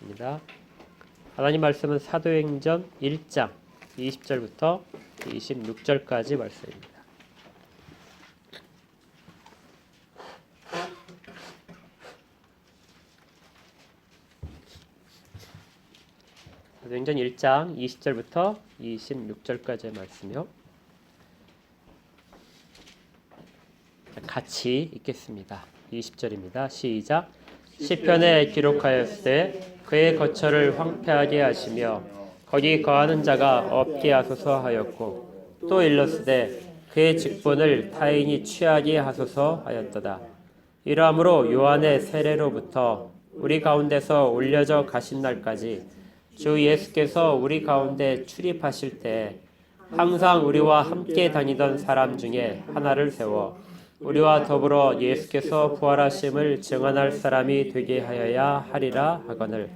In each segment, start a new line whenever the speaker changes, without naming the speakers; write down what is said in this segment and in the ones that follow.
보겠습니다. 하나님 말씀은 사도행전 1장 20절부터 26절까지 말씀입니다. 사도행전 1장 20절부터 26절까지의 말씀이요. 같이 읽겠습니다. 20절입니다. 시작. 시편에 기록하였으되 그의 거처를 황폐하게 하시며 거기 거하는 자가 없게 하소서 하였고 또 일렀으되 그의 직분을 타인이 취하게 하소서 하였도다. 이러함으로 요한의 세례로부터 우리 가운데서 올려져 가신 날까지 주 예수께서 우리 가운데 출입하실 때 항상 우리와 함께 다니던 사람 중에 하나를 세워 우리와 더불어 예수께서 부활하심을 증언할 사람이 되게 하여야 하리라 하거늘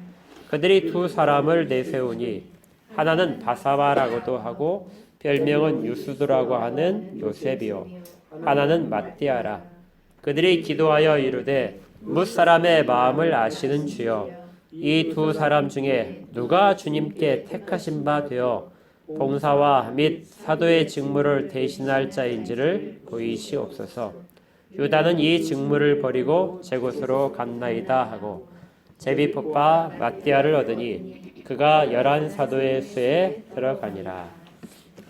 그들이 두 사람을 내세우니 하나는 바사바라고도 하고 별명은 유수도라고 하는 요셉이요 하나는 matti아라. 그들이 기도하여 이르되 뭇사람의 마음을 아시는 주여 이 두 사람 중에 누가 주님께 택하신 바 되어 봉사와 및 사도의 직무를 대신할 자인지를 보이시옵소서. 유다는 이 직무를 버리고 제 곳으로 갔나이다 하고 제비 뽑아 matti아를 얻으니 그가 11사도의 수에 들어가니라.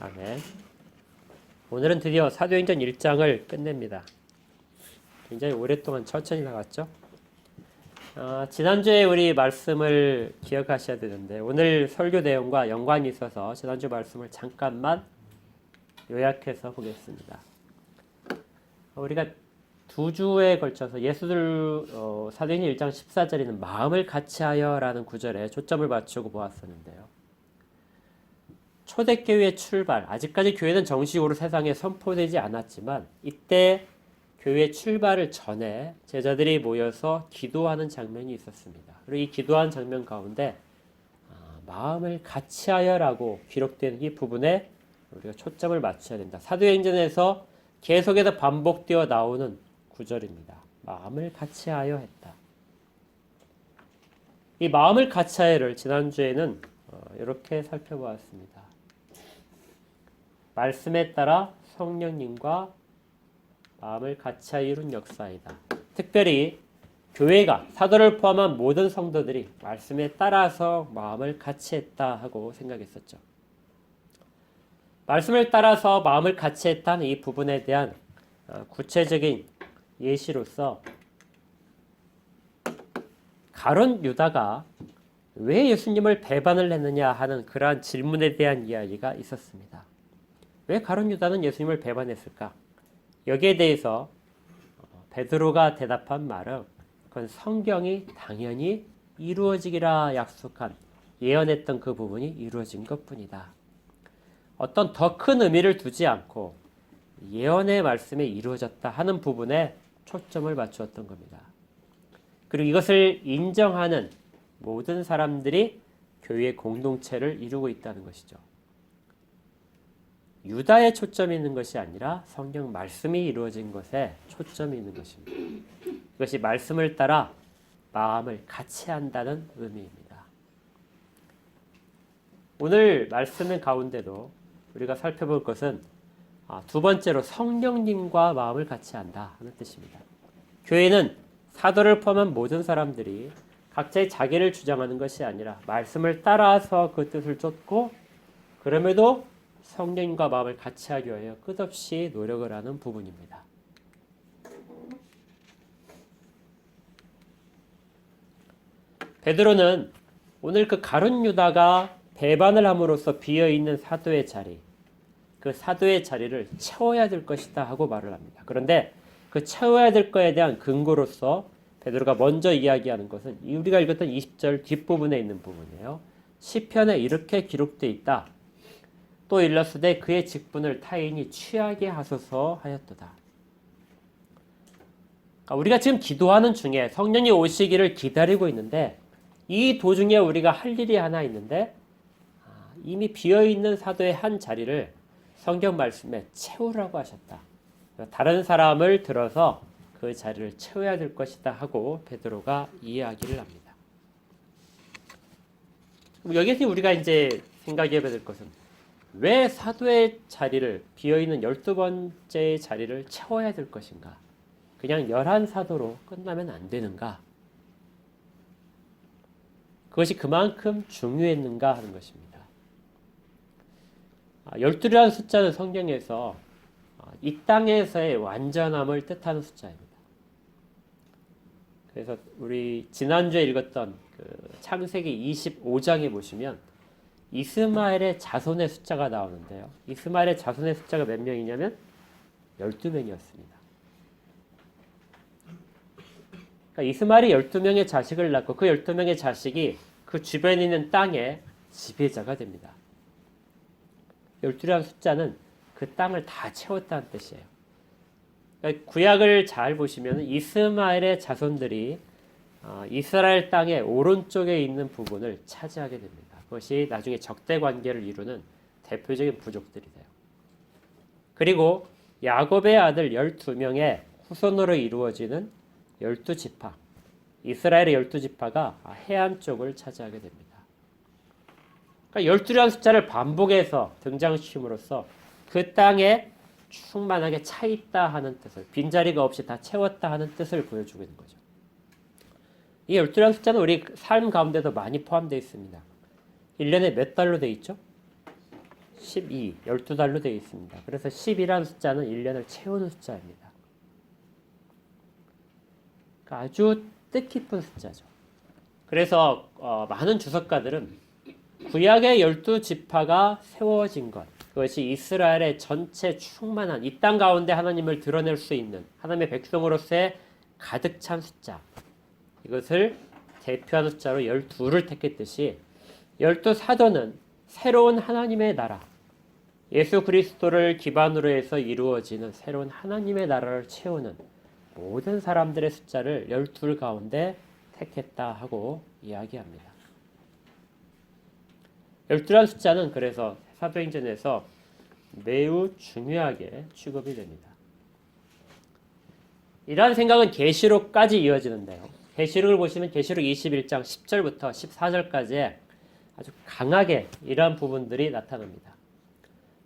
아멘. 오늘은 드디어 사도행전 1장을 끝냅니다. 굉장히 오랫동안 천천히 나갔죠. 지난주에 우리 말씀을 기억하셔야 되는데 오늘 설교 내용과 연관이 있어서 지난주 말씀을 잠깐만 요약해서 보겠습니다. 우리가 두 주에 걸쳐서 예수들 사도행전 1장 14절에는 마음을 같이하여 라는 구절에 초점을 맞추고 보았었는데요. 초대교회의 출발, 아직까지 교회는 정식으로 세상에 선포되지 않았지만 이때 교회 출발을 전에 제자들이 모여서 기도하는 장면이 있었습니다. 그리고 이 기도한 장면 가운데 마음을 같이하여라고 기록된 이 부분에 우리가 초점을 맞춰야 된다. 사도행전에서 계속해서 반복되어 나오는 구절입니다. 마음을 같이하여 했다. 이 마음을 같이하여를 지난주에는 이렇게 살펴보았습니다. 말씀에 따라 성령님과 마음을 같이하여 이룬 역사이다. 특별히 교회가 사도를 포함한 모든 성도들이 말씀에 따라서 마음을 같이했다 하고 생각했었죠. 말씀을 따라서 마음을 같이했다는 이 부분에 대한 구체적인 예시로서 가룟 유다가 왜 예수님을 배반을 했느냐 하는 그러한 질문에 대한 이야기가 있었습니다. 왜 가룟 유다는 예수님을 배반했을까? 여기에 대해서 베드로가 대답한 말은 그건 성경이 당연히 이루어지기라 약속한 예언했던 그 부분이 이루어진 것뿐이다. 어떤 더 큰 의미를 두지 않고 예언의 말씀에 이루어졌다 하는 부분에 초점을 맞추었던 겁니다. 그리고 이것을 인정하는 모든 사람들이 교회 공동체를 이루고 있다는 것이죠. 유다에 초점이 있는 것이 아니라 성경 말씀이 이루어진 것에 초점이 있는 것입니다. 이것이 말씀을 따라 마음을 같이 한다는 의미입니다. 오늘 말씀 가운데도 우리가 살펴볼 것은 두 번째로 성령님과 마음을 같이 한다 하는 뜻입니다. 교회는 사도를 포함한 모든 사람들이 각자의 자기를 주장하는 것이 아니라 말씀을 따라서 그 뜻을 쫓고 그럼에도 성령과 마음을 같이 하기 위하여 끝없이 노력을 하는 부분입니다. 베드로는 오늘 그 가룟 유다가 배반을 함으로써 비어있는 사도의 자리, 그 사도의 자리를 채워야 될 것이다 하고 말을 합니다. 그런데 그 채워야 될 것에 대한 근거로서 베드로가 먼저 이야기하는 것은 우리가 읽었던 20절 뒷부분에 있는 부분이에요. 시편에 이렇게 기록되어 있다. 또 일렀으되 그의 직분을 타인이 취하게 하소서 하였도다. 우리가 지금 기도하는 중에 성령이 오시기를 기다리고 있는데 이 도중에 우리가 할 일이 하나 있는데 이미 비어있는 사도의 한 자리를 성경 말씀에 채우라고 하셨다. 다른 사람을 들어서 그 자리를 채워야 될 것이다 하고 베드로가 이야기를 합니다. 여기서 우리가 이제 생각해 봐야 될 것은 왜 사도의 자리를 비어있는 12번째의 자리를 채워야 될 것인가? 그냥 11사도로 끝나면 안 되는가? 그것이 그만큼 중요했는가 하는 것입니다. 12라는 숫자는 성경에서 이 땅에서의 완전함을 뜻하는 숫자입니다. 그래서 우리 지난주에 읽었던 그 창세기 25장에 보시면 이스마엘의 자손의 숫자가 나오는데요. 이스마엘의 자손의 숫자가 몇 명이냐면 12명이었습니다. 그러니까 이스마엘이 12명의 자식을 낳고 그 12명의 자식이 그 주변에 있는 땅의 지배자가 됩니다. 12라는 숫자는 그 땅을 다 채웠다는 뜻이에요. 그러니까 구약을 잘 보시면 이스마엘의 자손들이 이스라엘 땅의 오른쪽에 있는 부분을 차지하게 됩니다. 그것이 나중에 적대 관계를 이루는 대표적인 부족들이 돼요. 그리고 야곱의 아들 12명의 후손으로 이루어지는 12지파, 이스라엘의 12지파가 해안 쪽을 차지하게 됩니다. 그러니까 12라는 숫자를 반복해서 등장시킴으로써 그 땅에 충만하게 차 있다 하는 뜻을, 빈자리가 없이 다 채웠다 하는 뜻을 보여주고 있는 거죠. 이 12라는 숫자는 우리 삶 가운데도 많이 포함되어 있습니다. 1년에 몇 달로 되어 있죠? 12, 12달로 되어 있습니다. 그래서 10이라는 숫자는 1년을 채우는 숫자입니다. 그러니까 아주 뜻깊은 숫자죠. 그래서 많은 주석가들은 구약의 12지파가 세워진 것, 그것이 이스라엘의 전체 충만한 이 땅 가운데 하나님을 드러낼 수 있는 하나님의 백성으로서의 가득 찬 숫자, 이것을 대표하는 숫자로 12를 택했듯이 12사도는 새로운 하나님의 나라, 예수 그리스도를 기반으로 해서 이루어지는 새로운 하나님의 나라를 채우는 모든 사람들의 숫자를 12 가운데 택했다 하고 이야기합니다. 12라는 숫자는 그래서 사도행전에서 매우 중요하게 취급이 됩니다. 이러한 생각은 계시록까지 이어지는데요. 계시록을 보시면 계시록 21장 10절부터 14절까지 아주 강하게 이러한 부분들이 나타납니다.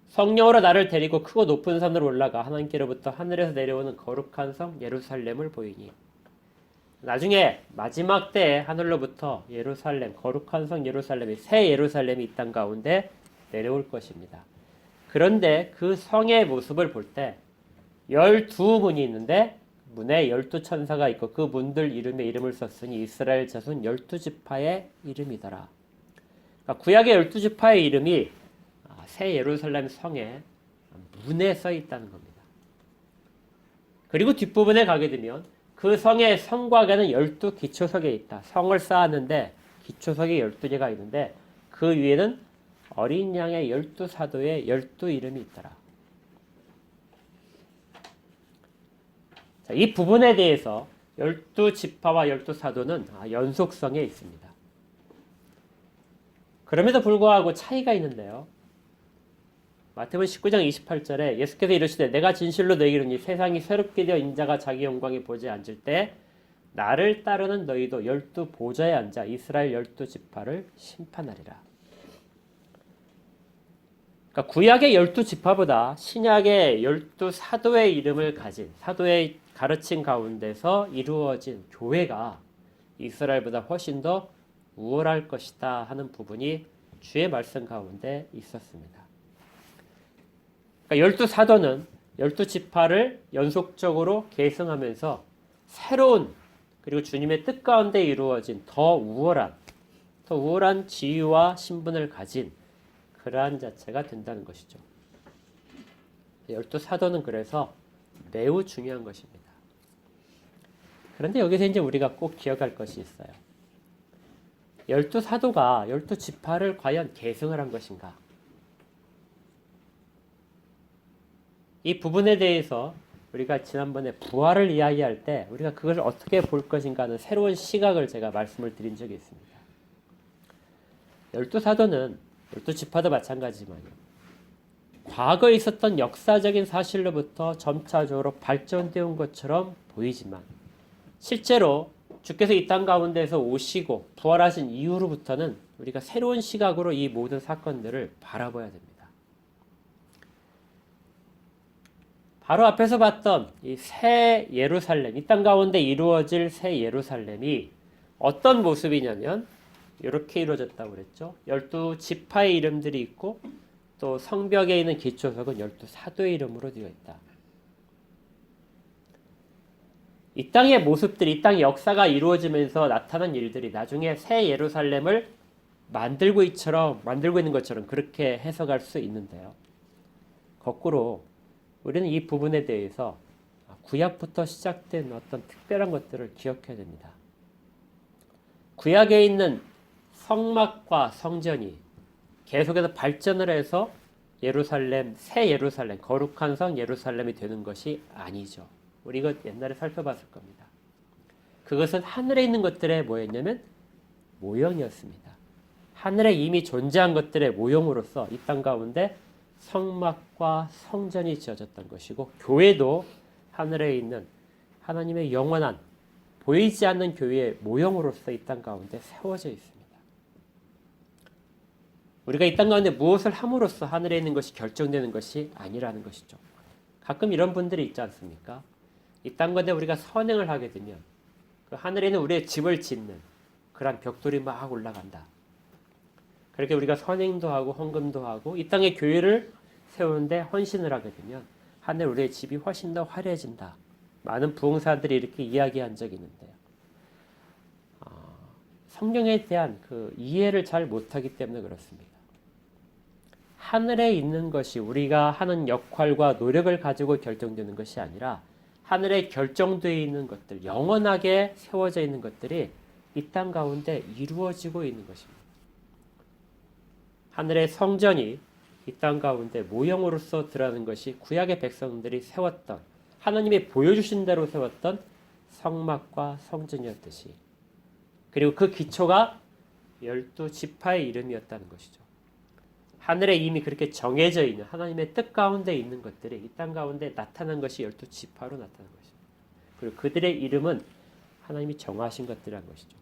성령으로 나를 데리고 크고 높은 산으로 올라가 하나님께로부터 하늘에서 내려오는 거룩한 성 예루살렘을 보이니, 나중에 마지막 때에 하늘로부터 예루살렘, 거룩한 성 예루살렘이, 새 예루살렘이 이 땅 가운데 내려올 것입니다. 그런데 그 성의 모습을 볼 때 12문이 있는데 문에 12천사가 있고 그 문들 이름에 이름을 썼으니 이스라엘 자손 12지파의 이름이더라. 그러니까 구약의 12지파의 이름이 새 예루살렘 성의 문에 써 있다는 겁니다. 그리고 뒷부분에 가게 되면 그 성의 성곽에는 12기초석이 있다. 성을 쌓았는데 기초석이 12개가 있는데 그 위에는 어린 양의 12사도의 12이름이 있더라. 자, 이 부분에 대해서 12지파와 12사도는 연속성에 있습니다. 그럼에도 불구하고 차이가 있는데요. 마태복음 19장 28절에 예수께서 이르시되 내가 진실로 너희에게 이르니 세상이 새롭게 되어 인자가 자기 영광에 보좌에 앉을 때 나를 따르는 너희도 12보좌에 앉아 이스라엘 12지파를 심판하리라. 그러니까 구약의 12지파보다 신약의 12사도의 이름을 가진 사도의 가르침 가운데서 이루어진 교회가 이스라엘보다 훨씬 더 우월할 것이다 하는 부분이 주의 말씀 가운데 있었습니다. 그러니까 12사도는 12지파를 연속적으로 계승하면서 새로운 그리고 주님의 뜻 가운데 이루어진 더 우월한 지위와 신분을 가진 그러한 자체가 된다는 것이죠. 12사도는 그래서 매우 중요한 것입니다. 그런데 여기서 이제 우리가 꼭 기억할 것이 있어요. 12사도가 12지파를 과연 계승을 한 것인가? 이 부분에 대해서 우리가 지난번에 부활을 이야기할 때 우리가 그걸 어떻게 볼 것인가 하는 새로운 시각을 제가 말씀을 드린 적이 있습니다. 12사도는 12지파도 마찬가지지만요. 과거에 있었던 역사적인 사실로부터 점차적으로 발전되어 온 것처럼 보이지만 실제로 주께서 이 땅 가운데서 오시고 부활하신 이후로부터는 우리가 새로운 시각으로 이 모든 사건들을 바라봐야 됩니다. 바로 앞에서 봤던 이 새 예루살렘, 이 땅 가운데 이루어질 새 예루살렘이 어떤 모습이냐면 이렇게 이루어졌다고 그랬죠. 12지파의 이름들이 있고 또 성벽에 있는 기초석은 12사도의 이름으로 되어 있다. 이 땅의 모습들이, 이 땅의 역사가 이루어지면서 나타난 일들이 나중에 새 예루살렘을 만들고 있는 것처럼 그렇게 해석할 수 있는데요. 거꾸로 우리는 이 부분에 대해서 구약부터 시작된 어떤 특별한 것들을 기억해야 됩니다. 구약에 있는 성막과 성전이 계속해서 발전을 해서 예루살렘, 새 예루살렘, 거룩한 성 예루살렘이 되는 것이 아니죠. 우리 이거 옛날에 살펴봤을 겁니다. 그것은 하늘에 있는 것들의 뭐였냐면 모형이었습니다. 하늘에 이미 존재한 것들의 모형으로서 이 땅 가운데 성막과 성전이 지어졌던 것이고, 교회도 하늘에 있는 하나님의 영원한 보이지 않는 교회의 모형으로서 이 땅 가운데 세워져 있습니다. 우리가 이 땅 가운데 무엇을 함으로써 하늘에 있는 것이 결정되는 것이 아니라는 것이죠. 가끔 이런 분들이 있지 않습니까? 이 땅 가운데 우리가 선행을 하게 되면 그 하늘에 있는 우리의 집을 짓는 그런 벽돌이 막 올라간다. 그렇게 우리가 선행도 하고 헌금도 하고 이 땅에 교회를 세우는데 헌신을 하게 되면 하늘 우리의 집이 훨씬 더 화려해진다. 많은 부흥사들이 이렇게 이야기한 적이 있는데요. 성경에 대한 그 이해를 잘 못하기 때문에 그렇습니다. 하늘에 있는 것이 우리가 하는 역할과 노력을 가지고 결정되는 것이 아니라 하늘에 결정되어 있는 것들, 영원하게 세워져 있는 것들이 이 땅 가운데 이루어지고 있는 것입니다. 하늘의 성전이 이 땅 가운데 모형으로서 드러나는 것이 구약의 백성들이 세웠던, 하나님이 보여주신 대로 세웠던 성막과 성전이었듯이, 그리고 그 기초가 12지파의 이름이었다는 것이죠. 하늘에 이미 그렇게 정해져 있는 하나님의 뜻 가운데 있는 것들이 이 땅 가운데 나타난 것이 12지파로 나타난 것입니다. 그리고 그들의 이름은 하나님이 정하신 것들이란 것이죠.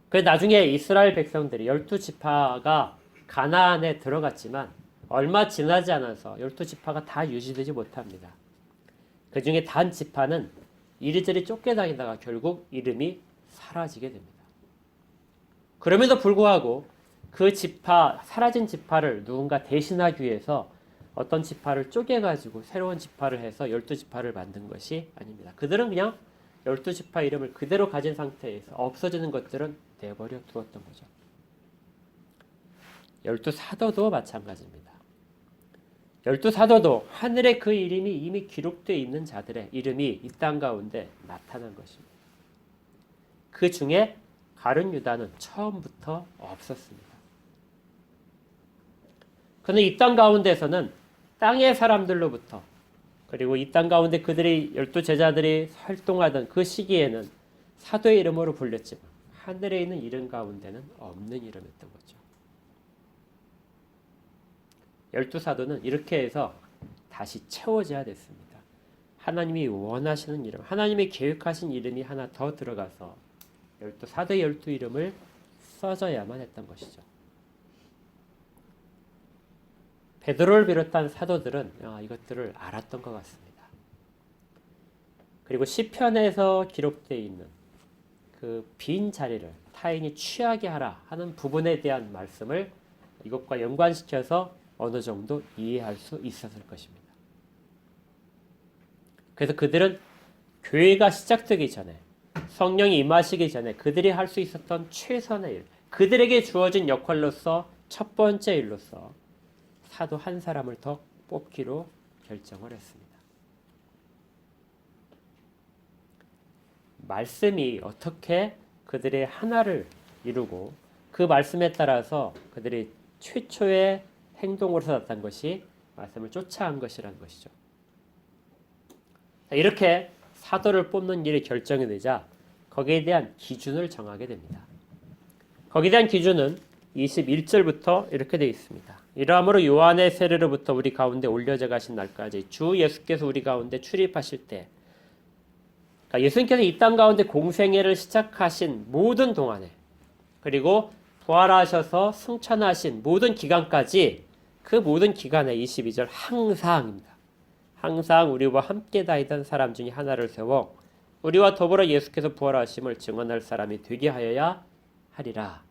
그래서 나중에 이스라엘 백성들이 12지파가 가나안에 들어갔지만 얼마 지나지 않아서 12지파가 다 유지되지 못합니다. 그 중에 단 지파는 이리저리 쫓겨다니다가 결국 이름이 사라지게 됩니다. 그럼에도 불구하고 그 지파, 사라진 지파를 누군가 대신하기 위해서 어떤 지파를 쪼개가지고 새로운 지파를 해서 12지파를 만든 것이 아닙니다. 그들은 그냥 12지파 이름을 그대로 가진 상태에서 없어지는 것들은 내버려 두었던 거죠. 12사도도 마찬가지입니다. 12사도도 하늘에 그 이름이 이미 기록되어 있는 자들의 이름이 이 땅 가운데 나타난 것입니다. 그 중에 가룟 유다는 처음부터 없었습니다. 그는 이 땅 가운데서는 땅의 사람들로부터, 그리고 이 땅 가운데 그들이 12제자들이 활동하던 그 시기에는 사도의 이름으로 불렸지만 하늘에 있는 이름 가운데는 없는 이름이었던 거죠. 12사도는 이렇게 해서 다시 채워져야 됐습니다. 하나님이 원하시는 이름, 하나님이 계획하신 이름이 하나 더 들어가서 12사도의 12이름을 써져야만 했던 것이죠. 베드로를 비롯한 사도들은 이것들을 알았던 것 같습니다. 그리고 시편에서 기록되어 있는 그 빈 자리를 타인이 취하게 하라 하는 부분에 대한 말씀을 이것과 연관시켜서 어느 정도 이해할 수 있었을 것입니다. 그래서 그들은 교회가 시작되기 전에, 성령이 임하시기 전에 그들이 할 수 있었던 최선의 일, 그들에게 주어진 역할로서 첫 번째 일로서 사도 한 사람을 더 뽑기로 결정을 했습니다. 말씀이 어떻게 그들의 하나를 이루고 그 말씀에 따라서 그들이 최초의 행동으로서 나타난 것이 말씀을 쫓아간 것이라는 것이죠. 이렇게 사도를 뽑는 일이 결정이 되자 거기에 대한 기준을 정하게 됩니다. 거기에 대한 기준은 21절부터 이렇게 되어 있습니다. 이러함으로 요한의 세례로부터 우리 가운데 올려져 가신 날까지 주 예수께서 우리 가운데 출입하실 때 그러니까 예수님께서 이 땅 가운데 공생애를 시작하신 모든 동안에 그리고 부활하셔서 승천하신 모든 기간까지 그 모든 기간에 22절 항상입니다. 항상 우리와 함께 다니던 사람 중에 하나를 세워 우리와 더불어 예수께서 부활하심을 증언할 사람이 되게 하여야 하리라.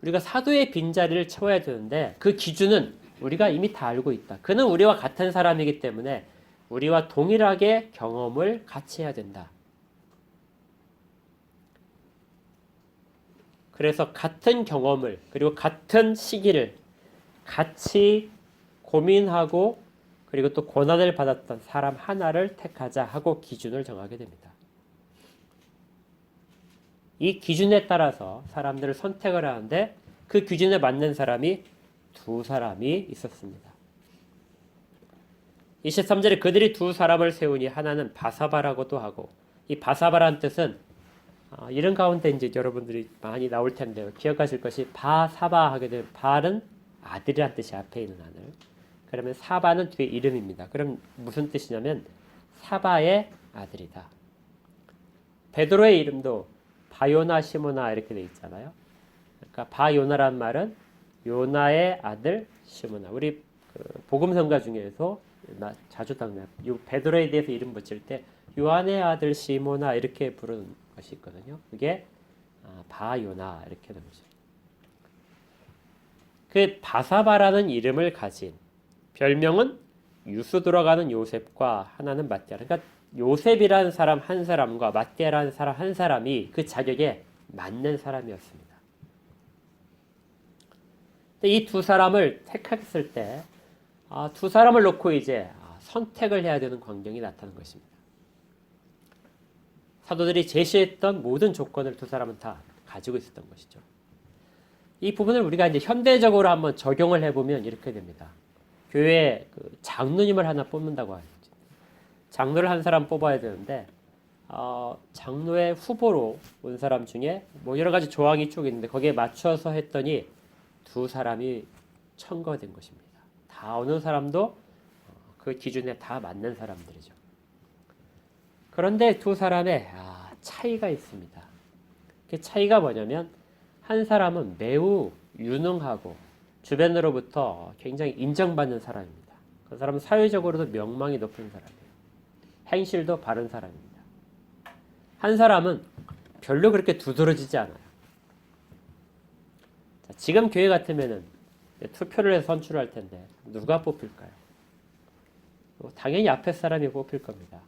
우리가 사도의 빈자리를 채워야 되는데 그 기준은 우리가 이미 다 알고 있다. 그는 우리와 같은 사람이기 때문에 우리와 동일하게 경험을 같이 해야 된다. 그래서 같은 경험을 그리고 같은 시기를 같이 고민하고 그리고 또 고난을 받았던 사람 하나를 택하자 하고 기준을 정하게 됩니다. 이 기준에 따라서 사람들을 선택을 하는데 그 기준에 맞는 사람이 두 사람이 있었습니다. 23절에 그들이 두 사람을 세우니 하나는 바사바라고도 하고 이 바사바라는 뜻은 이런 가운데 이제 여러분들이 많이 나올 텐데요. 기억하실 것이 바사바 하게 되면 바는 아들이란 뜻이 앞에 있는 아들. 그러면 사바는 뒤에 이름입니다. 그럼 무슨 뜻이냐면 사바의 아들이다. 베드로의 이름도 바요나 시모나 이렇게 돼 있잖아요. 그러니까 바요나란 말은 요나의 아들 시모나. 우리 복음성가 중에서 자주 당면 베드로에 대해서 이름 붙일 때 요한의 아들 시모나 이렇게 부르는 것이 있거든요. 그게 바요나 이렇게 되는 거죠. 그 바사바라는 이름을 가진 별명은 유수도라가는 요셉과 하나는 마띠아. 그러니까 요셉이라는 사람 한 사람과 마띠아라는 사람 한 사람이 그 자격에 맞는 사람이었습니다. 이 두 사람을 택했을 때 두 사람을 놓고 이제 선택을 해야 되는 광경이 나타나는 것입니다. 사도들이 제시했던 모든 조건을 두 사람은 다 가지고 있었던 것이죠. 이 부분을 우리가 이제 현대적으로 한번 적용을 해보면 이렇게 됩니다. 교회에 장로님을 하나 뽑는다고 하죠. 장로를 한 사람 뽑아야 되는데 장로의 후보로 온 사람 중에 뭐 여러 가지 조항이 쭉 있는데 거기에 맞춰서 했더니 두 사람이 청거된 것입니다. 다 어느 사람도 그 기준에 다 맞는 사람들이죠. 그런데 두 사람의 차이가 있습니다. 그 차이가 뭐냐면 한 사람은 매우 유능하고 주변으로부터 굉장히 인정받는 사람입니다. 그 사람은 사회적으로도 명망이 높은 사람이에요. 행실도 바른 사람입니다. 한 사람은 별로 그렇게 두드러지지 않아요. 자, 지금 교회 같으면은 투표를 해서 선출할 텐데 누가 뽑힐까요? 당연히 앞에 사람이 뽑힐 겁니다.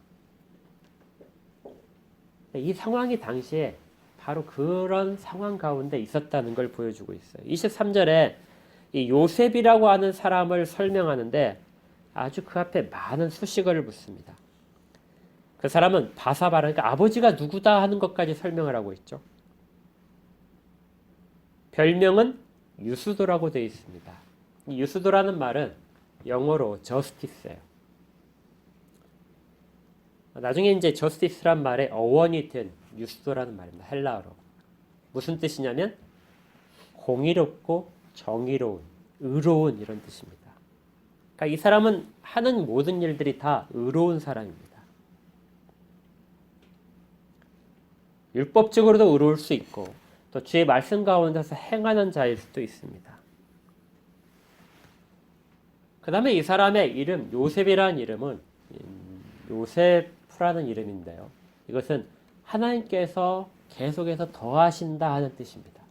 이 상황이 당시에 바로 그런 상황 가운데 있었다는 걸 보여주고 있어요. 23절에 이 요셉이라고 하는 사람을 설명하는데 아주 그 앞에 많은 수식어를 붙습니다. 그 사람은 바사바라, 그러니까 아버지가 누구다 하는 것까지 설명을 하고 있죠. 별명은 유수도라고 되어 있습니다. 이 유수도라는 말은 영어로 저스티스예요. 나중에 이제 저스티스란 말의 어원이 된 유수도라는 말입니다. 헬라어로. 무슨 뜻이냐면 공의롭고 정의로운, 의로운 이런 뜻입니다. 그러니까 이 사람은 하는 모든 일들이 다 의로운 사람입니다. 율법적으로도 의로울 수 있고 또 주의 말씀 가운데서 행하는 자일 수도 있습니다. 그 다음에 이 사람의 이름 요셉이라는 이름은 요세프라는 이름인데요. 이것은 하나님께서 계속해서 더하신다 하는 뜻입니다.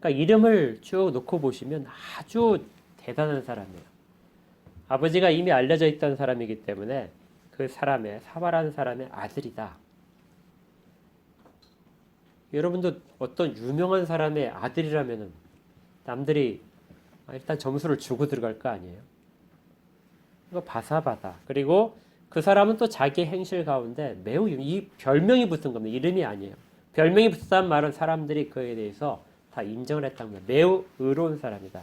그러니까 이름을 쭉 놓고 보시면 아주 대단한 사람이에요. 아버지가 이미 알려져 있던 사람이기 때문에 그 사람의 사바라는 사람의 아들이다. 여러분도 어떤 유명한 사람의 아들이라면은 남들이 일단 점수를 주고 들어갈 거 아니에요. 이거 바사바다. 그리고 그 사람은 또 자기 행실 가운데 매우 이 별명이 붙은 겁니다. 이름이 아니에요. 별명이 붙었다는 말은 사람들이 그에 대해서 다 인정을 했다는 거예요. 매우 의로운 사람이다.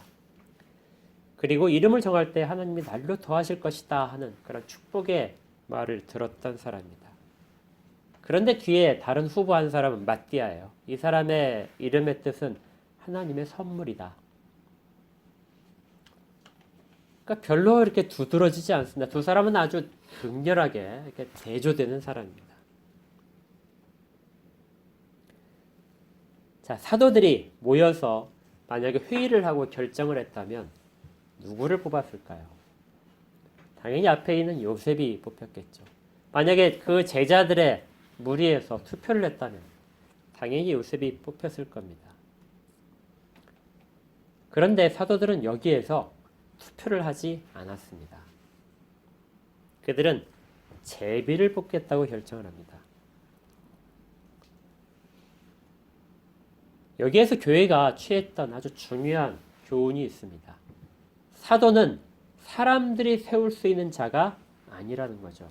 그리고 이름을 정할 때 하나님이 날로 더하실 것이다 하는 그런 축복의 말을 들었던 사람입니다. 그런데 뒤에 다른 후보 한 사람은 마띠아예요. 이 사람의 이름의 뜻은 하나님의 선물이다. 그러니까 별로 이렇게 두드러지지 않습니다. 두 사람은 아주 극렬하게 이렇게 대조되는 사람입니다. 자, 사도들이 모여서 만약에 회의를 하고 결정을 했다면 누구를 뽑았을까요? 당연히 앞에 있는 요셉이 뽑혔겠죠. 만약에 그 제자들의 무리에서 투표를 했다면 당연히 요셉이 뽑혔을 겁니다. 그런데 사도들은 여기에서 투표를 하지 않았습니다. 그들은 제비를 뽑겠다고 결정을 합니다. 여기에서 교회가 취했던 아주 중요한 교훈이 있습니다. 사도는 사람들이 세울 수 있는 자가 아니라는 거죠.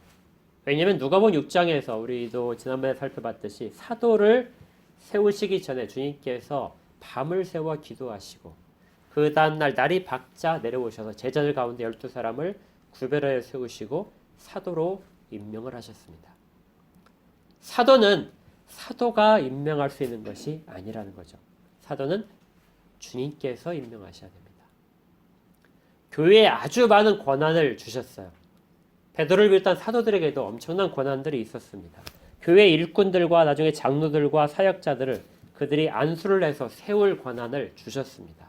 왜냐하면 누가복음 6장에서 우리도 지난번에 살펴봤듯이 사도를 세우시기 전에 주님께서 밤을 새워 기도하시고 그 다음날 날이 밝자 내려오셔서 제자들 가운데 12사람을 구별하여 세우시고 사도로 임명을 하셨습니다. 사도는 사도가 임명할 수 있는 것이 아니라는 거죠. 사도는 주님께서 임명하셔야 됩니다. 교회에 아주 많은 권한을 주셨어요. 베드로를 비롯한 사도들에게도 엄청난 권한들이 있었습니다. 교회 일꾼들과 나중에 장로들과 사역자들을 그들이 안수를 해서 세울 권한을 주셨습니다.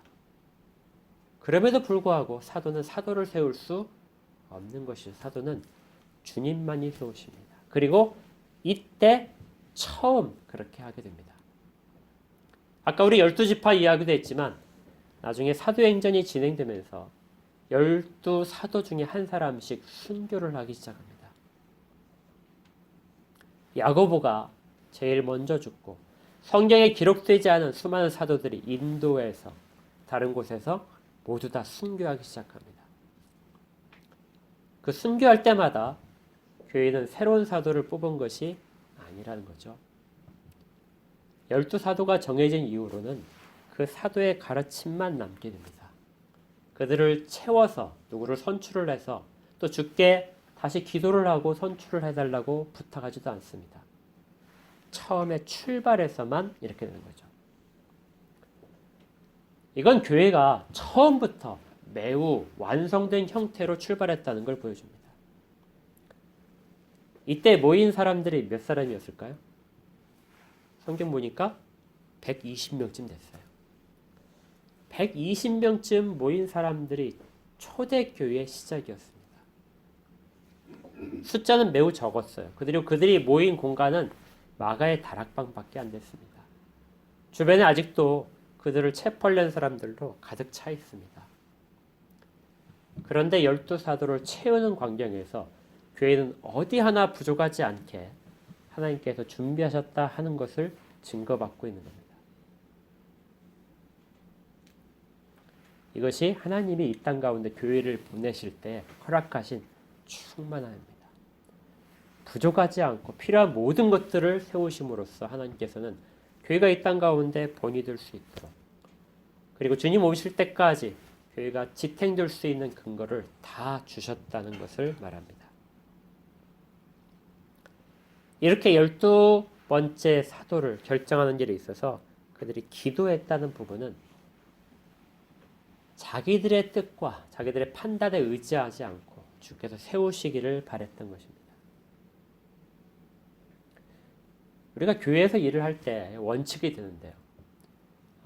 그럼에도 불구하고 사도는 사도를 세울 수 없는 것이죠. 사도는 주님만이 세우십니다. 그리고 이때 처음 그렇게 하게 됩니다. 아까 우리 12지파 이야기도 했지만 나중에 사도행전이 진행되면서 12사도 중에 한 사람씩 순교를 하기 시작합니다. 야고보가 제일 먼저 죽고 성경에 기록되지 않은 수많은 사도들이 인도에서 다른 곳에서 모두 다 순교하기 시작합니다. 그 순교할 때마다 교회는 새로운 사도를 뽑은 것이 아니라는 거죠. 12사도가 정해진 이후로는 그 사도의 가르침만 남게 됩니다. 그들을 채워서 누구를 선출을 해서 또 주께 다시 기도를 하고 선출을 해달라고 부탁하지도 않습니다. 처음에 출발해서만 이렇게 되는 거죠. 이건 교회가 처음부터 매우 완성된 형태로 출발했다는 걸 보여줍니다. 이때 모인 사람들이 몇 사람이었을까요? 성경 보니까 120명쯤 됐어요. 120명쯤 모인 사람들이 초대교회의 시작이었습니다. 숫자는 매우 적었어요. 그리고 그들이 모인 공간은 마가의 다락방밖에 안 됐습니다. 주변에 아직도 그들을 체벌낸 사람들로 가득 차 있습니다. 그런데 12사도를 채우는 광경에서 교회는 어디 하나 부족하지 않게 하나님께서 준비하셨다 하는 것을 증거받고 있는 겁니다. 이것이 하나님이 이 땅 가운데 교회를 보내실 때 허락하신 충만함입니다. 부족하지 않고 필요한 모든 것들을 세우심으로써 하나님께서는 교회가 이 땅 가운데 본이 될 수 있도록 그리고 주님 오실 때까지 교회가 지탱될 수 있는 근거를 다 주셨다는 것을 말합니다. 이렇게 12번째 사도를 결정하는 일에 있어서 그들이 기도했다는 부분은 자기들의 뜻과 자기들의 판단에 의지하지 않고 주께서 세우시기를 바랬던 것입니다. 우리가 교회에서 일을 할 때 원칙이 되는데요.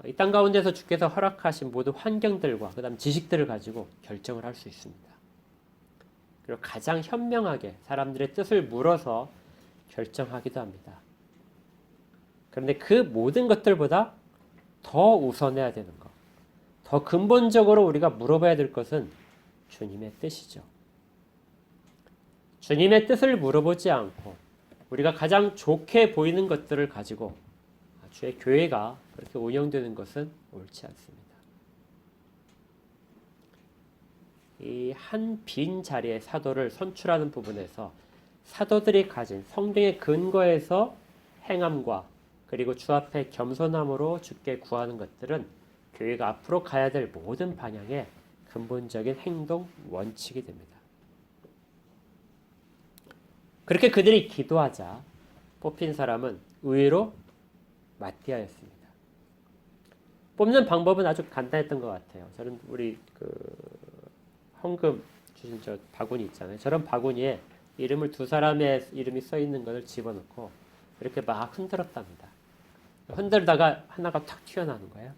이 땅 가운데서 주께서 허락하신 모든 환경들과 그다음 지식들을 가지고 결정을 할 수 있습니다. 그리고 가장 현명하게 사람들의 뜻을 물어서 결정하기도 합니다. 그런데 그 모든 것들보다 더 우선해야 되는 것, 더 근본적으로 우리가 물어봐야 될 것은 주님의 뜻이죠. 주님의 뜻을 물어보지 않고 우리가 가장 좋게 보이는 것들을 가지고 주의 교회가 그렇게 운영되는 것은 옳지 않습니다. 이 한 빈 자리에 사도를 선출하는 부분에서 사도들이 가진 성경의 근거에서 행함과 그리고 주 앞에 겸손함으로 주께 구하는 것들은 교회가 앞으로 가야 될 모든 방향의 근본적인 행동 원칙이 됩니다. 그렇게 그들이 기도하자 뽑힌 사람은 의외로 마띠아였습니다. 뽑는 방법은 아주 간단했던 것 같아요. 저는 우리 헌금 주신 저 바구니 있잖아요. 저런 바구니에 이름을 두 사람의 이름이 써 있는 것을 집어넣고 이렇게 막 흔들었답니다. 흔들다가 하나가 탁 튀어나오는 거예요.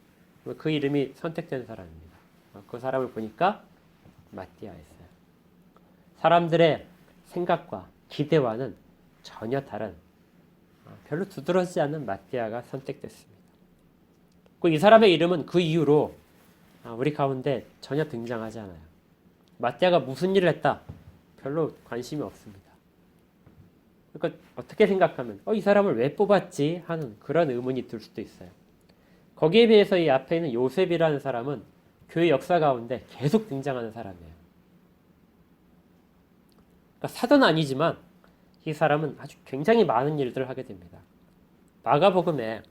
그 이름이 선택된 사람입니다. 그 사람을 보니까 마띠아였어요. 사람들의 생각과 기대와는 전혀 다른 별로 두드러지지 않는 마띠아가 선택됐습니다. 이 사람의 이름은 그 이후로 우리 가운데 전혀 등장하지 않아요. 마띠아가 무슨 일을 했다? 별로 관심이 없습니다. 그러니까 어떻게 생각하면 이 사람을 왜 뽑았지? 하는 그런 의문이 들 수도 있어요. 거기에 비해서 이 앞에 있는 요셉이라는 사람은 교회 역사 가운데 계속 등장하는 사람이에요. 그러니까 사도는 아니지만 이 사람은 아주 굉장히 많은 일들을 하게 됩니다. 마가복음에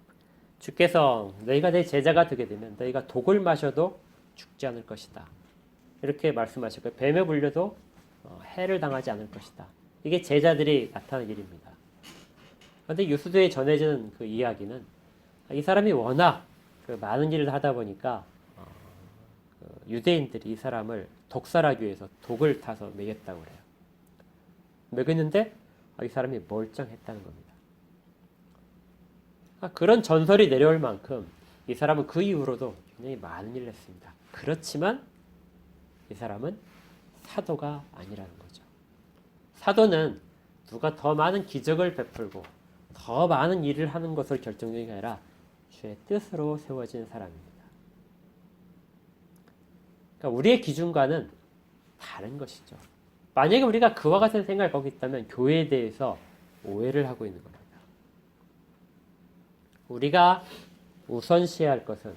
주께서 너희가 내 제자가 되게 되면 너희가 독을 마셔도 죽지 않을 것이다. 이렇게 말씀하셨고요. 뱀에 물려도 해를 당하지 않을 것이다. 이게 제자들이 나타난 일입니다. 그런데 유수도에 전해지는 그 이야기는 이 사람이 워낙 그 많은 일을 하다 보니까 유대인들이 이 사람을 독살하기 위해서 독을 타서 먹였다고 그래요. 먹였는데 이 사람이 멀쩡했다는 겁니다. 그런 전설이 내려올 만큼 이 사람은 그 이후로도 굉장히 많은 일을 했습니다. 그렇지만 이 사람은 사도가 아니라는 거죠. 사도는 누가 더 많은 기적을 베풀고 더 많은 일을 하는 것을 결정적인 게 아니라 주의 뜻으로 세워진 사람입니다. 그러니까 우리의 기준과는 다른 것이죠. 만약에 우리가 그와 같은 생각을 갖고 있다면 교회에 대해서 오해를 하고 있는 겁니다. 우리가 우선시해야 할 것은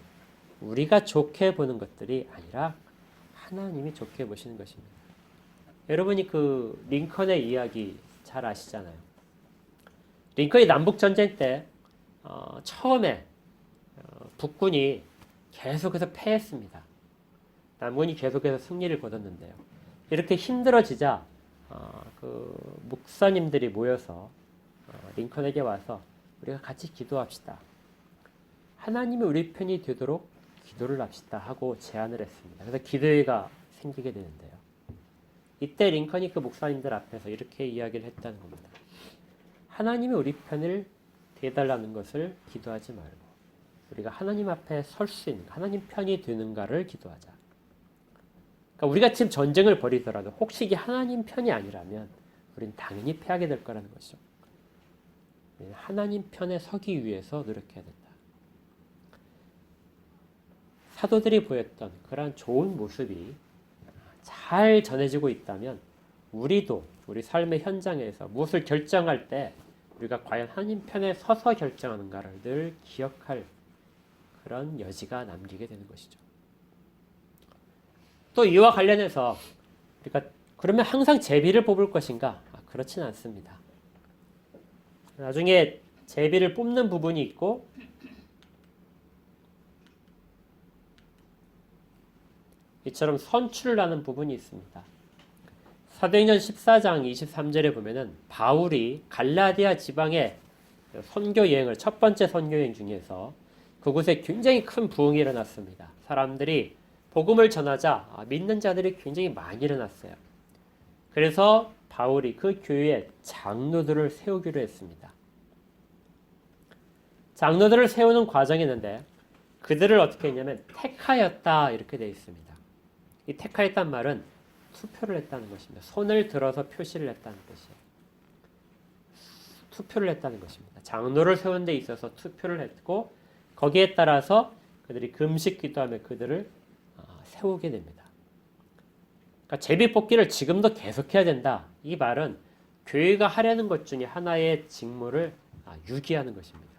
우리가 좋게 보는 것들이 아니라 하나님이 좋게 보시는 것입니다. 여러분이 그 링컨의 이야기 잘 아시잖아요. 링컨이 남북전쟁 때 처음에 북군이 계속해서 패했습니다. 남군이 계속해서 승리를 거뒀는데요. 이렇게 힘들어지자 그 목사님들이 모여서 링컨에게 와서 우리가 같이 기도합시다. 하나님이 우리 편이 되도록 기도를 합시다 하고 제안을 했습니다. 그래서 기도회가 생기게 되는데요. 이때 링컨이 그 목사님들 앞에서 이렇게 이야기를 했다는 겁니다. 하나님이 우리 편을 대해달라는 것을 기도하지 말고 우리가 하나님 앞에 설 수 있는 하나님 편이 되는가를 기도하자. 그러니까 우리가 지금 전쟁을 벌이더라도 혹시 이게 하나님 편이 아니라면 우리는 당연히 패하게 될 거라는 것이죠. 하나님 편에 서기 위해서 노력해야 된다. 사도들이 보였던 그러한 좋은 모습이 잘 전해지고 있다면 우리도 우리 삶의 현장에서 무엇을 결정할 때 우리가 과연 하나님 편에 서서 결정하는가를 늘 기억할 그런 여지가 남기게 되는 것이죠. 또 이와 관련해서 우리가 그러면 항상 제비를 뽑을 것인가? 그렇지는 않습니다. 나중에 제비를 뽑는 부분이 있고 이처럼 선출을 하는 부분이 있습니다. 사도행전 14장 23절에 보면은 바울이 갈라디아 지방의 선교 여행을 첫 번째 선교 여행 중에서 그곳에 굉장히 큰 부흥이 일어났습니다. 사람들이 복음을 전하자 믿는 자들이 굉장히 많이 일어났어요. 그래서 바울이 그 교회에 장로들을 세우기로 했습니다. 장로들을 세우는 과정이 있는데 그들을 어떻게 했냐면 택하였다 이렇게 되어 있습니다. 이 택하였단 말은 투표를 했다는 것입니다. 손을 들어서 표시를 했다는 것이에요. 투표를 했다는 것입니다. 장로를 세우는 데 있어서 투표를 했고 거기에 따라서 그들이 금식 기도하며 그들을 세우게 됩니다. 그러니까 제비 뽑기를 지금도 계속해야 된다. 이 말은 교회가 하려는 것 중에 하나의 직무를 유기하는 것입니다.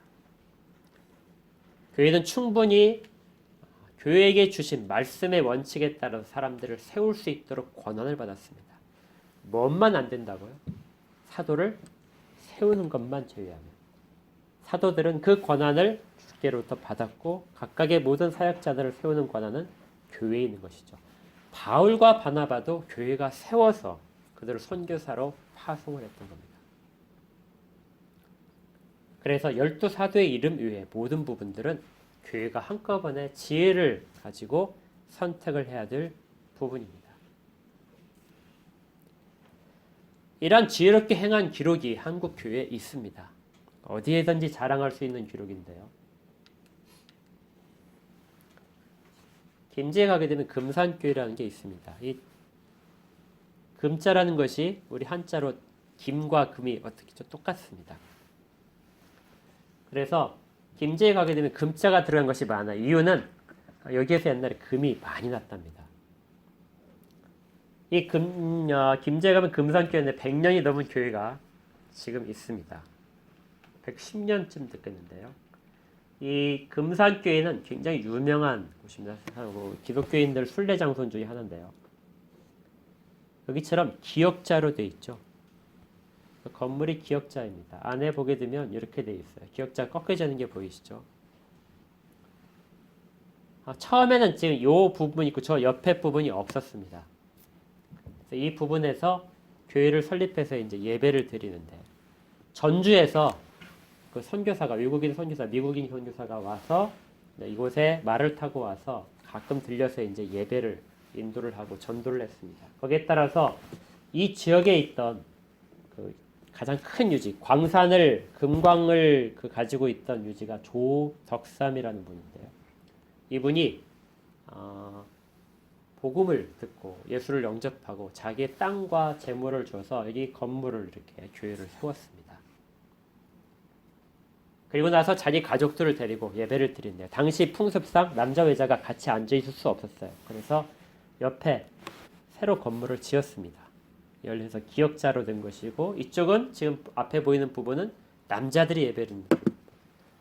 교회는 충분히 교회에게 주신 말씀의 원칙에 따라서 사람들을 세울 수 있도록 권한을 받았습니다. 뭔만 안 된다고요? 사도를 세우는 것만 제외하면. 사도들은 그 권한을 주께로부터 받았고 각각의 모든 사역자들을 세우는 권한은 교회에 있는 것이죠. 바울과 바나바도 교회가 세워서 그들을 선교사로 파송을 했던 겁니다. 그래서 12사도의 이름 이외의 모든 부분들은 교회가 한꺼번에 지혜를 가지고 선택을 해야 될 부분입니다. 이러한 지혜롭게 행한 기록이 한국 교회에 있습니다. 어디에든지 자랑할 수 있는 기록인데요. 김제에 가게 되면 금산교회라는 게 있습니다. 이 금자라는 것이 우리 한자로 김과 금이 어떻게 똑같습니다. 그래서 김제에 가게 되면 금자가 들어간 것이 많아요. 이유는 여기에서 옛날에 금이 많이 났답니다. 이 김제에 가면 금산교회인데 100년이 넘은 교회가 지금 있습니다. 110년쯤 됐겠는데요. 이 금산교회는 굉장히 유명한 곳입니다. 기독교인들 순례 장소 중에 하나인데요. 여기처럼 기역자로 되어 있죠. 건물이 기역자입니다. 안에 보게 되면 이렇게 되어 있어요. 기역자 꺾여져 있는 게 보이시죠? 처음에는 지금 이 부분이 있고 저 옆에 부분이 없었습니다. 그래서 이 부분에서 교회를 설립해서 이제 예배를 드리는데 전주에서 그 선교사가 외국인 선교사, 미국인 선교사가 와서 이곳에 말을 타고 와서 가끔 들려서 이제 예배를 인도를 하고 전도를 했습니다. 거기에 따라서 이 지역에 있던 그 가장 큰 유지, 금광을 가지고 있던 유지가 조덕삼이라는 분인데요. 이분이 복음을 듣고 예수를 영접하고 자기의 땅과 재물을 줘서 여기 건물을 이렇게 교회를 세웠습니다. 그리고 나서 자기 가족들을 데리고 예배를 드린대요. 당시 풍습상 남자 여자가 같이 앉아 있을 수 없었어요. 그래서 옆에 새로 건물을 지었습니다. 열려서 기역자로 된 것이고 이쪽은 지금 앞에 보이는 부분은 남자들이 예배를 드리는 부분.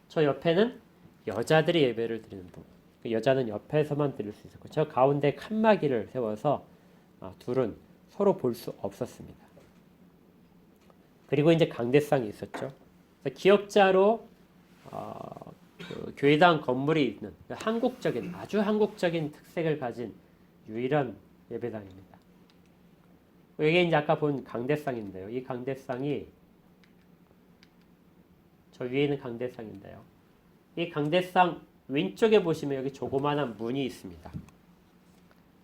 저 옆에는 여자들이 예배를 드리는 부분. 여자는 옆에서만 드릴 수 있었고 저 가운데 칸막이를 세워서 둘은 서로 볼 수 없었습니다. 그리고 이제 강대상이 있었죠. 기역자로 그 교회당 건물이 있는 한국적인 아주 한국적인 특색을 가진 유일한 예배당입니다. 이게 이제 아까 본 강대상인데요. 이 강대상이 저 위에 있는 강대상인데요. 이 강대상 왼쪽에 보시면 여기 조그마한 문이 있습니다.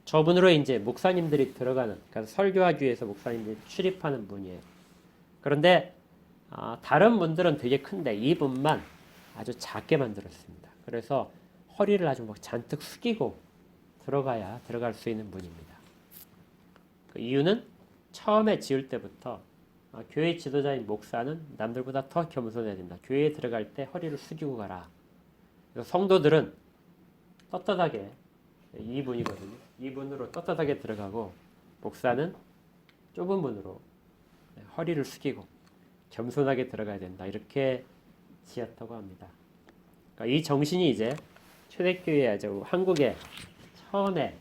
저 문으로 이제 목사님들이 들어가는, 그러니까 설교하기 위해서 목사님들이 출입하는 문이에요. 그런데 다른 문들은 되게 큰데 이 문만 아주 작게 만들었습니다. 그래서 허리를 아주 막 잔뜩 숙이고 들어가야 들어갈 수 있는 문입니다. 그 이유는 처음에 지을 때부터 교회 지도자인 목사는 남들보다 더 겸손해야 된다. 교회에 들어갈 때 허리를 숙이고 가라. 성도들은 떳떳하게 이 문이거든요. 이 문으로 떳떳하게 들어가고 목사는 좁은 문으로 허리를 숙이고 겸손하게 들어가야 된다. 이렇게 지었다고 합니다. 그러니까 이 정신이 이제 초대교회 아주 한국의 처음에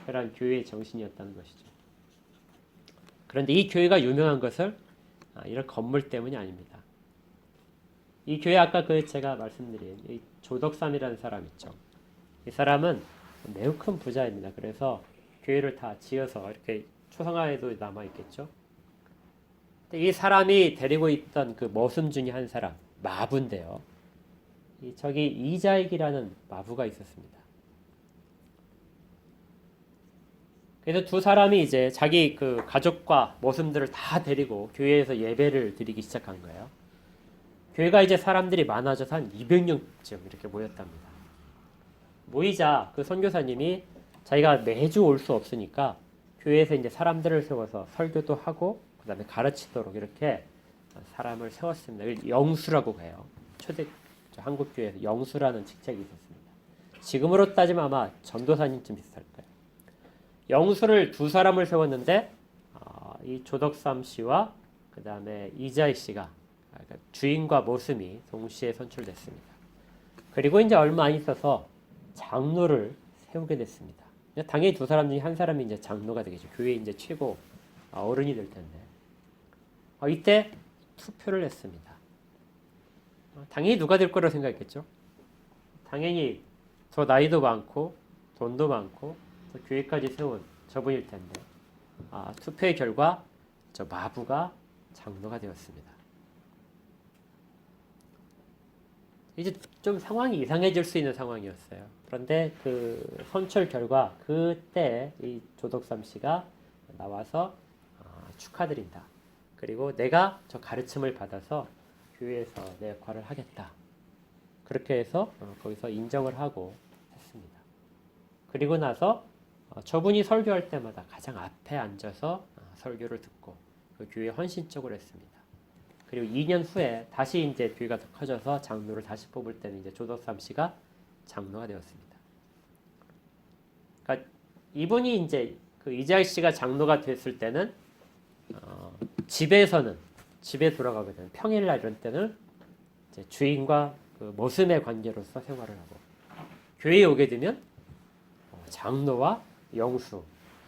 그런 교회의 정신이었다는 것이죠. 그런데 이 교회가 유명한 것을 이런 건물 때문이 아닙니다. 이 교회 아까 제가 말씀드린 이 조덕삼이라는 사람 있죠. 이 사람은 매우 큰 부자입니다. 그래서 교회를 다 지어서 이렇게 초상화에도 남아 있겠죠. 이 사람이 데리고 있던 그 머슴 중에 한 사람 마부인데요. 저기 이자익이라는 마부가 있었습니다. 그래서 두 사람이 이제 자기 그 가족과 머슴들을 다 데리고 교회에서 예배를 드리기 시작한 거예요. 교회가 이제 사람들이 많아져서 한 200명쯤 이렇게 모였답니다. 모이자 그 선교사님이 자기가 매주 올 수 없으니까 교회에서 이제 사람들을 세워서 설교도 하고 그다음에 가르치도록 이렇게 사람을 세웠습니다. 이걸 영수라고 해요. 초대 한국 교회에서 영수라는 직책이 있었습니다. 지금으로 따지면 아마 전도사님쯤 비슷할 거예요. 영수를 두 사람을 세웠는데 이 조덕삼 씨와 그 다음에 이자익 씨가 그러니까 주인과 모슴이 동시에 선출됐습니다. 그리고 이제 얼마 안 있어서 장로를 세우게 됐습니다. 당연히 두 사람 중에 한 사람이 이제 장로가 되겠죠. 교회 이제 최고 어른이 될 텐데 이때 투표를 했습니다. 당연히 누가 될 거라고 생각했겠죠. 당연히 더 나이도 많고 돈도 많고 또 교회까지 세운 저분일 텐데 투표의 결과 저 마부가 장로가 되었습니다. 이제 좀 상황이 이상해질 수 있는 상황이었어요. 그런데 그 선출 결과 그때 이 조덕삼 씨가 나와서 축하드린다. 그리고 내가 저 가르침을 받아서 교회에서 내 역할을 하겠다. 그렇게 해서 거기서 인정을 하고 했습니다. 그리고 나서 저분이 설교할 때마다 가장 앞에 앉아서 설교를 듣고 그 교회에 헌신적으로 했습니다. 그리고 2년 후에 다시 이제 교회가 더 커져서 장로를 다시 뽑을 때는 이제 조덕삼 씨가 장로가 되었습니다. 그러니까 이분이 이제 그 이재학 씨가 장로가 됐을 때는 집에 돌아가게 되는 평일날 이런 때는 이제 주인과 그 모슴의 관계로서 생활을 하고 교회에 오게 되면 장로와 영수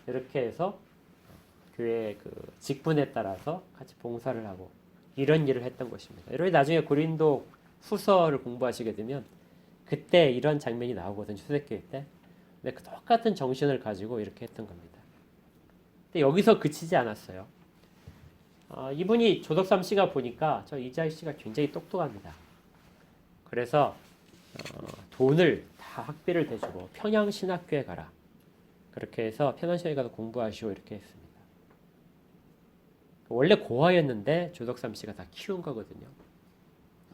이렇게 해서 교회 그 직분에 따라서 같이 봉사를 하고 이런 일을 했던 것입니다. 여러분 나중에 고린도 후서를 공부하시게 되면 그때 이런 장면이 나오거든요. 초대교회 때. 근데 그 똑같은 정신을 가지고 이렇게 했던 겁니다. 근데 여기서 그치지 않았어요. 이분이 조덕삼 씨가 보니까 저 이자희 씨가 굉장히 똑똑합니다. 그래서 돈을 다 학비를 대주고 평양신학교에 가라. 그렇게 해서 평양신학교에 가서 공부하시오 이렇게 했습니다. 원래 고아였는데 조덕삼 씨가 다 키운 거거든요.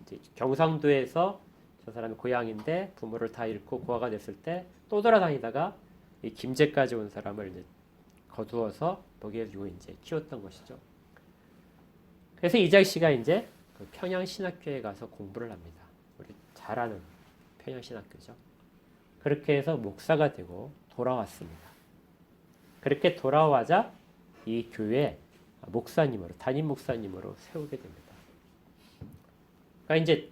이제 경상도에서 저 사람이 고향인데 부모를 다 잃고 고아가 됐을 때 또 돌아다니다가 이 김제까지 온 사람을 이제 거두어서 거기에 두고 이제 키웠던 것이죠. 그래서 이자희 씨가 이제 그 평양신학교에 가서 공부를 합니다. 우리 잘 아는 평양신학교죠. 그렇게 해서 목사가 되고 돌아왔습니다. 그렇게 돌아와자 이 교회 목사님으로 담임 목사님으로 세우게 됩니다. 그러니까 이제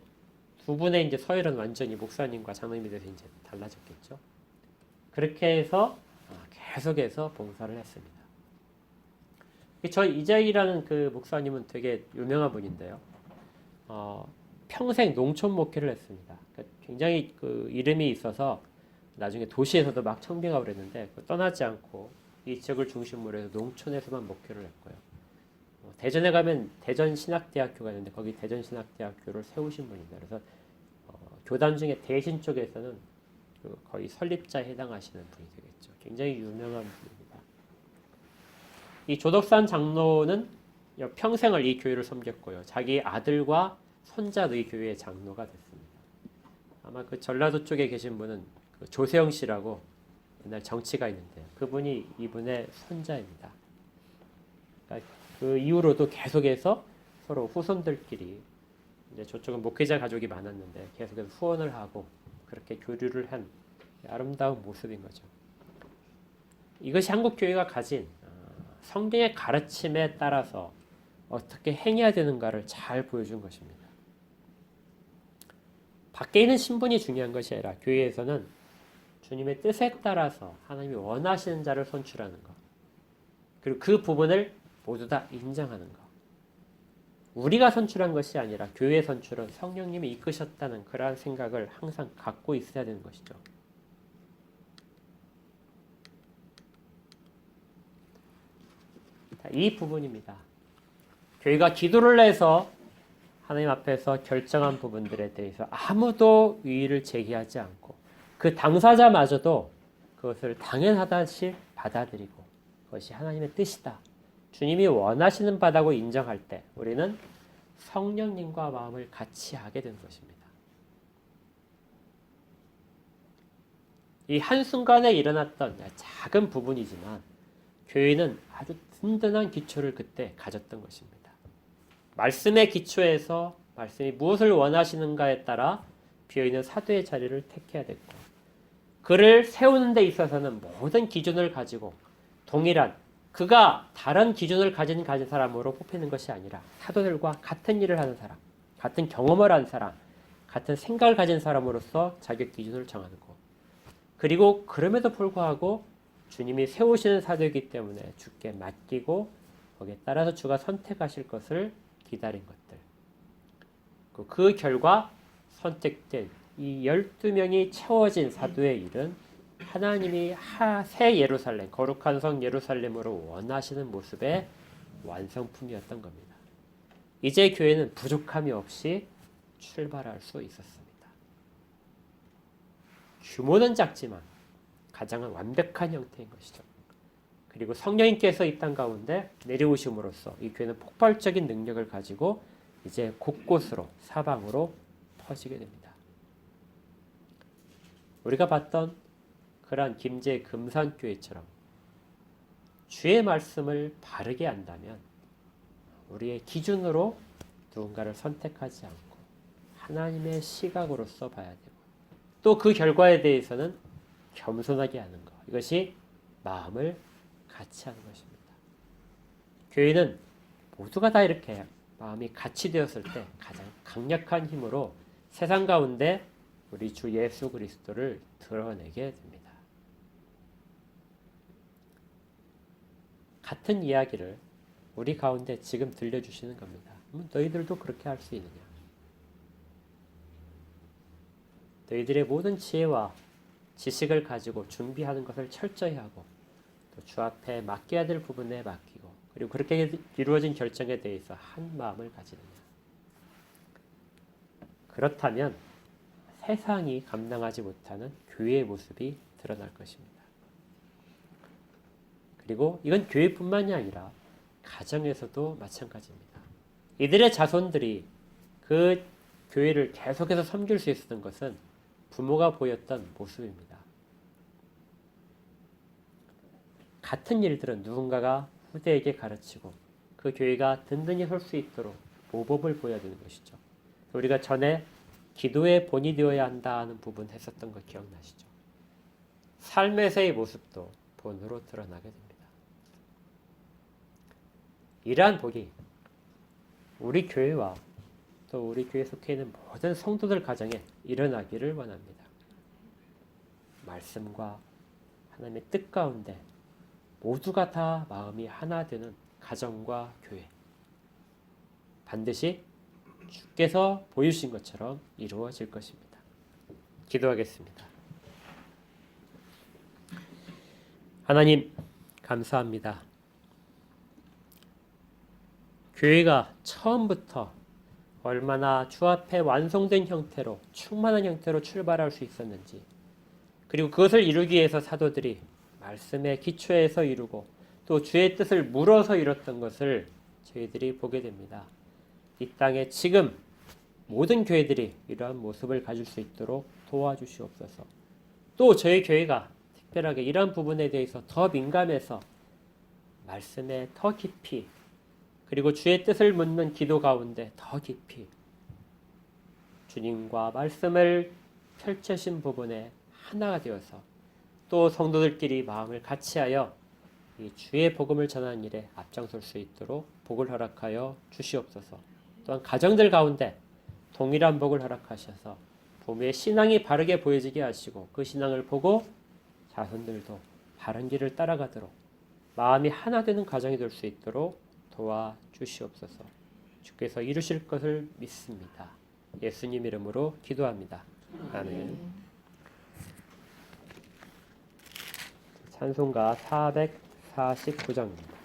두 분의 이제 서열은 완전히 목사님과 장로님에 대해서 이제 달라졌겠죠. 그렇게 해서 계속해서 봉사를 했습니다. 저 이자희라는 그 목사님은 되게 유명한 분인데요. 평생 농촌 목회를 했습니다. 그러니까 굉장히 그 이름이 있어서 나중에 도시에서도 막 청빙하고 그랬는데 떠나지 않고 이 지역을 중심으로 해서 농촌에서만 목회를 했고요. 대전에 가면 대전신학대학교가 있는데 거기 대전신학대학교를 세우신 분입니다. 그래서 교단 중에 대신 쪽에서는 그 거의 설립자에 해당하시는 분이 되겠죠. 굉장히 유명한 분입니다. 이 조덕산 장로는 평생을 이 교회를 섬겼고요. 자기 아들과 손자도 이 교회의 장로가 됐습니다. 아마 그 전라도 쪽에 계신 분은 그 조세영 씨라고 옛날 정치가 있는데 그분이 이분의 손자입니다. 그러니까 그 이후로도 계속해서 서로 후손들끼리 이제 저쪽은 목회자 가족이 많았는데 계속해서 후원을 하고 그렇게 교류를 한 아름다운 모습인 거죠. 이것이 한국 교회가 가진 성경의 가르침에 따라서 어떻게 행해야 되는가를 잘 보여준 것입니다. 밖에 있는 신분이 중요한 것이 아니라 교회에서는 주님의 뜻에 따라서 하나님이 원하시는 자를 선출하는 것, 그리고 그 부분을 모두 다 인정하는 것. 우리가 선출한 것이 아니라 교회 선출은 성령님이 이끄셨다는 그러한 생각을 항상 갖고 있어야 되는 것이죠. 이 부분입니다. 교회가 기도를 해서 하나님 앞에서 결정한 부분들에 대해서 아무도 이의를 제기하지 않고 그 당사자마저도 그것을 당연하다시 받아들이고 그것이 하나님의 뜻이다. 주님이 원하시는 바다고 인정할 때 우리는 성령님과 마음을 같이 하게 되는 것입니다. 이 한순간에 일어났던 작은 부분이지만 교회는 아주 든든한 기초를 그때 가졌던 것입니다. 말씀의 기초에서 말씀이 무엇을 원하시는가에 따라 비어있는 사도의 자리를 택해야 됐고 그를 세우는 데 있어서는 모든 기준을 가지고 동일한 그가 다른 기준을 가진 사람으로 뽑히는 것이 아니라 사도들과 같은 일을 하는 사람, 같은 경험을 한 사람, 같은 생각을 가진 사람으로서 자격 기준을 정하는 것. 그리고 그럼에도 불구하고 주님이 세우시는 사도이기 때문에 주께 맡기고 거기에 따라서 주가 선택하실 것을 기다린 것들. 그 결과 선택된 이 12명이 채워진 사도의 일은 하나님이 새 예루살렘, 거룩한 성 예루살렘으로 원하시는 모습의 완성품이었던 겁니다. 이제 교회는 부족함이 없이 출발할 수 있었습니다. 규모는 작지만 가장은 완벽한 형태인 것이죠. 그리고 성령님께서 이 땅 가운데 내려오심으로써 이 교회는 폭발적인 능력을 가지고 이제 곳곳으로 사방으로 퍼지게 됩니다. 우리가 봤던 그러한 김제 금산교회처럼 주의 말씀을 바르게 안다면 우리의 기준으로 누군가를 선택하지 않고 하나님의 시각으로서 봐야 되고 또 그 결과에 대해서는 겸손하게 하는 것. 이것이 마음을 같이 하는 것입니다. 교회는 모두가 다 이렇게 마음이 같이 되었을 때 가장 강력한 힘으로 세상 가운데 우리 주 예수 그리스도를 드러내게 됩니다. 같은 이야기를 우리 가운데 지금 들려주시는 겁니다. 너희들도 그렇게 할 수 있느냐? 너희들의 모든 지혜와 지식을 가지고 준비하는 것을 철저히 하고 또 주 앞에 맡겨야 될 부분에 맡기고 그리고 그렇게 이루어진 결정에 대해서 한 마음을 가지느냐? 그렇다면 세상이 감당하지 못하는 교회의 모습이 드러날 것입니다. 그리고 이건 교회뿐만이 아니라 가정에서도 마찬가지입니다. 이들의 자손들이 그 교회를 계속해서 섬길 수 있었던 것은 부모가 보였던 모습입니다. 같은 일들은 누군가가 후대에게 가르치고 그 교회가 든든히 설 수 있도록 모범을 보여야 되는 것이죠. 우리가 전에 기도의 본이 되어야 한다는 부분 했었던 거 기억나시죠? 삶에서의 모습도 본으로 드러나게 됩니다. 이러한 복이 우리 교회와 또 우리 교회에 속해 있는 모든 성도들 가정에 일어나기를 원합니다. 말씀과 하나님의 뜻 가운데 모두가 다 마음이 하나 되는 가정과 교회 반드시 주께서 보여주신 것처럼 이루어질 것입니다. 기도하겠습니다. 하나님 감사합니다. 교회가 처음부터 얼마나 주 앞에 완성된 형태로 충만한 형태로 출발할 수 있었는지 그리고 그것을 이루기 위해서 사도들이 말씀의 기초에서 이루고 또 주의 뜻을 물어서 이뤘던 것을 저희들이 보게 됩니다. 이 땅에 지금 모든 교회들이 이러한 모습을 가질 수 있도록 도와주시옵소서. 또 저희 교회가 특별하게 이러한 부분에 대해서 더 민감해서 말씀에 더 깊이 그리고 주의 뜻을 묻는 기도 가운데 더 깊이 주님과 말씀을 펼쳐신 부분에 하나가 되어서 또 성도들끼리 마음을 같이하여 이 주의 복음을 전하는 일에 앞장설 수 있도록 복을 허락하여 주시옵소서. 또한 가정들 가운데 동일한 복을 허락하셔서 부모의 신앙이 바르게 보여지게 하시고 그 신앙을 보고 자손들도 바른 길을 따라가도록 마음이 하나 되는 가정이 될 수 있도록 도와주시옵소서. 주께서 이루실 것을 믿습니다. 예수님 이름으로 기도합니다. 아멘. 찬송가 449장입니다.